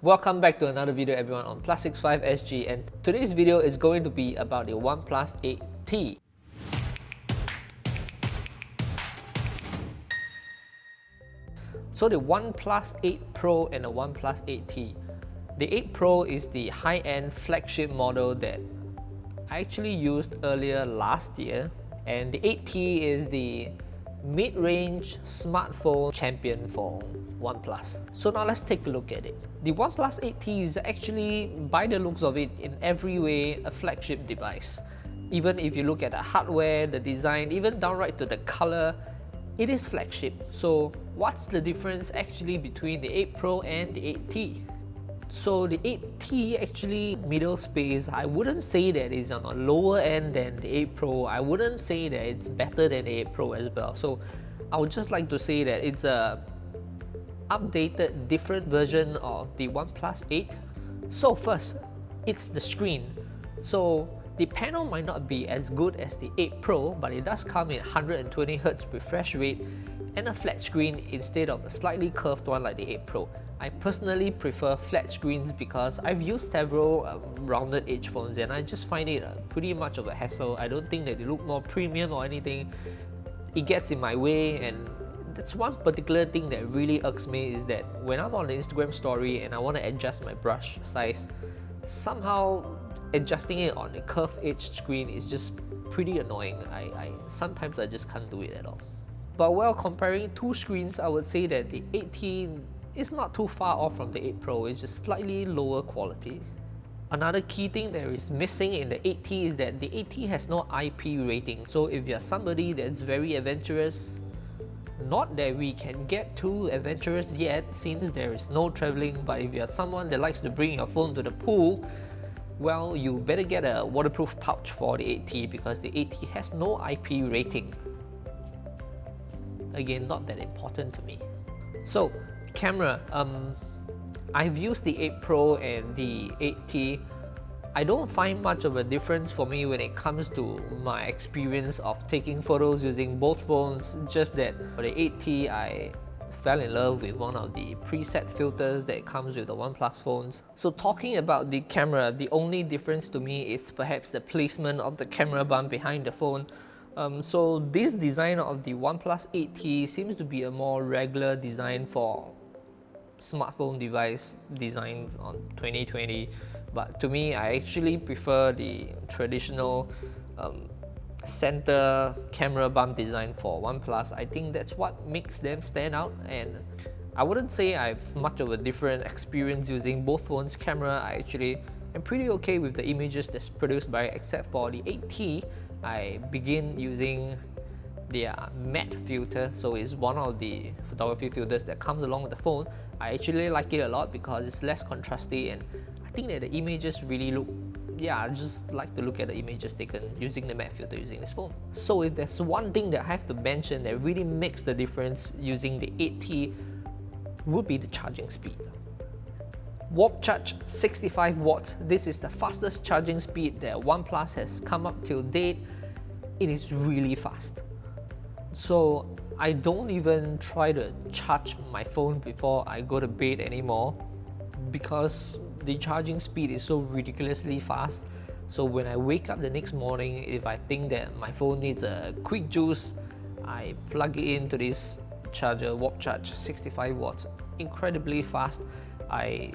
Welcome back to another video everyone on PLUSSIXFIVE SG, and today's video is going to be about the OnePlus 8T. So the OnePlus 8 Pro and the OnePlus 8T. The 8 Pro is the high-end flagship model that I actually used earlier last year, and the 8T is the mid-range smartphone champion for OnePlus. So now let's take a look at it. The OnePlus 8T is actually, by the looks of it, in every way a flagship device. Even if you look at the hardware, the design, even downright to the color, it is flagship. So what's the difference actually between the 8 Pro and the 8T? So the 8T actually middle space. I wouldn't say that it's on a lower end than the 8 Pro. I wouldn't say that it's better than the 8 Pro as well. So I would just like to say that it's a updated, different version of the OnePlus 8. So first, it's the screen. So the panel might not be as good as the 8 Pro, but it does come in 120Hz refresh rate and a flat screen instead of a slightly curved one like the 8 Pro. I personally prefer flat screens because I've used several rounded edge phones and I just find it pretty much of a hassle. I don't think that they look more premium or anything. It gets in my way, and that's one particular thing that really irks me, is that when I'm on the Instagram story and I want to adjust my brush size, somehow adjusting it on a curved edge screen is just pretty annoying. Sometimes I just can't do it at all. But while comparing two screens, I would say that the 8T is not too far off from the 8 Pro. It's just slightly lower quality. Another key thing that is missing in the 8T is that the 8T has no IP rating. So if you're somebody that's very adventurous, not that we can get too adventurous yet since there is no traveling, but if you're someone that likes to bring your phone to the pool, well, you better get a waterproof pouch for the 8T because the 8T has no IP rating. Again, not that important to me. So, camera. I've used the 8 Pro and the 8T. I don't find much of a difference for me when it comes to my experience of taking photos using both phones, just that for the 8T I fell in love with one of the preset filters that comes with the OnePlus phones. So talking about the camera, the only difference to me is perhaps the placement of the camera bump behind the phone. So this design of the OnePlus 8T seems to be a more regular design for smartphone device designed on 2020, but to me I actually prefer the traditional center camera bump design for OnePlus. I think that's what makes them stand out, and I wouldn't say I've much of a different experience using both phones' camera. I actually am pretty okay with the images that's produced by it, except for the 8T. I begin using their matte filter, so it's one of the photography filters that comes along with the phone. I actually like it a lot because it's less contrasty, and I think that the images really look, I just like to look at the images taken using the matte filter using this phone. So if there's one thing that I have to mention that really makes the difference using the 8T, would be the charging speed. Warp charge 65 watts. This is the fastest charging speed that OnePlus has come up till date. It is really fast. So I don't even try to charge my phone before I go to bed anymore because the charging speed is so ridiculously fast. So when I wake up the next morning, if I think that my phone needs a quick juice, I plug it into this charger, Warp charge 65 watts, incredibly fast. I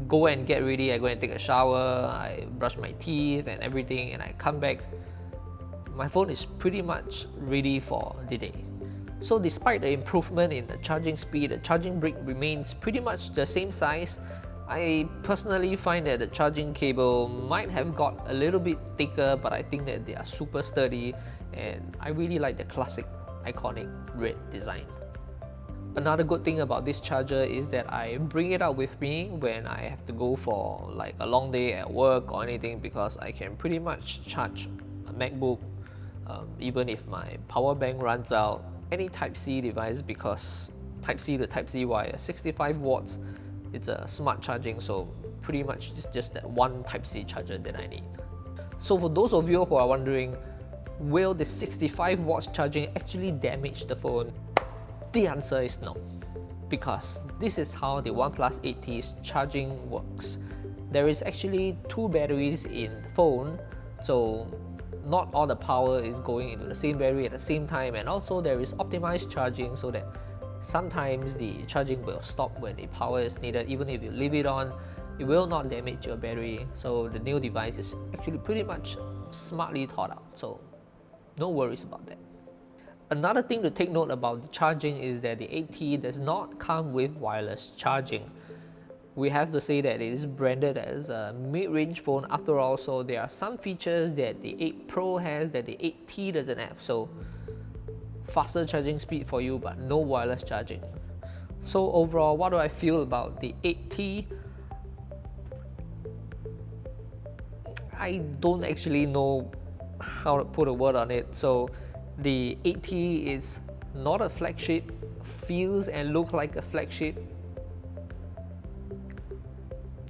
go and get ready, I go and take a shower, I brush my teeth and everything, and I come back. My phone is pretty much ready for the day. So despite the improvement in the charging speed, the charging brick remains pretty much the same size. I personally find that the charging cable might have got a little bit thicker, but I think that they are super sturdy, and I really like the classic iconic red design. Another good thing about this charger is that I bring it out with me when I have to go for like a long day at work or anything, because I can pretty much charge a MacBook even if my power bank runs out, any Type-C device, because Type-C to Type-C wire, 65 watts, it's a smart charging, so pretty much it's just that one Type-C charger that I need. So for those of you who are wondering, will the 65 watts charging actually damage the phone? The answer is no. because this is how the OnePlus 8T's charging works. There is actually 2 batteries in the phone, so not all the power is going into the same battery at the same time, and also there is optimized charging so that sometimes the charging will stop when the power is needed. Even if you leave it on, it will not damage your battery. So the new device is actually pretty much smartly thought out, so no worries about that. Another thing to take note about the charging is that the 8T does not come with wireless charging. We have to say that it is branded as a mid-range phone after all, so there are some features that the 8 Pro has that the 8T doesn't have. So faster charging speed for you, but no wireless charging. So overall, what do I feel about the 8T? I don't actually know how to put a word on it. So the 8T is not a flagship, feels and looks like a flagship.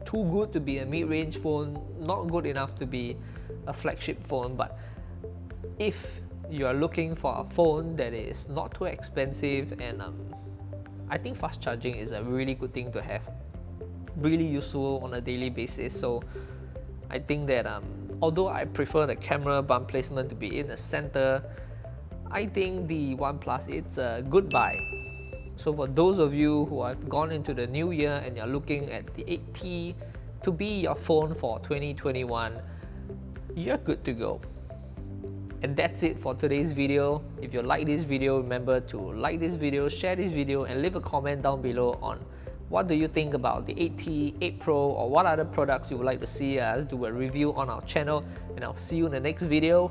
Too good to be a mid-range phone, not good enough to be a flagship phone. But if you are looking for a phone that is not too expensive, and I think fast charging is a really good thing to have, really useful on a daily basis. So I think that although I prefer the camera bump placement to be in the center, I think the OnePlus, it's a good buy. So for those of you who have gone into the new year and you're looking at the 8T to be your phone for 2021, you're good to go. And that's it for today's video. If you like this video, remember to like this video, share this video, and leave a comment down below on what do you think about the 8T, 8 Pro, or what other products you would like to see us do a review on our channel. And I'll see you in the next video.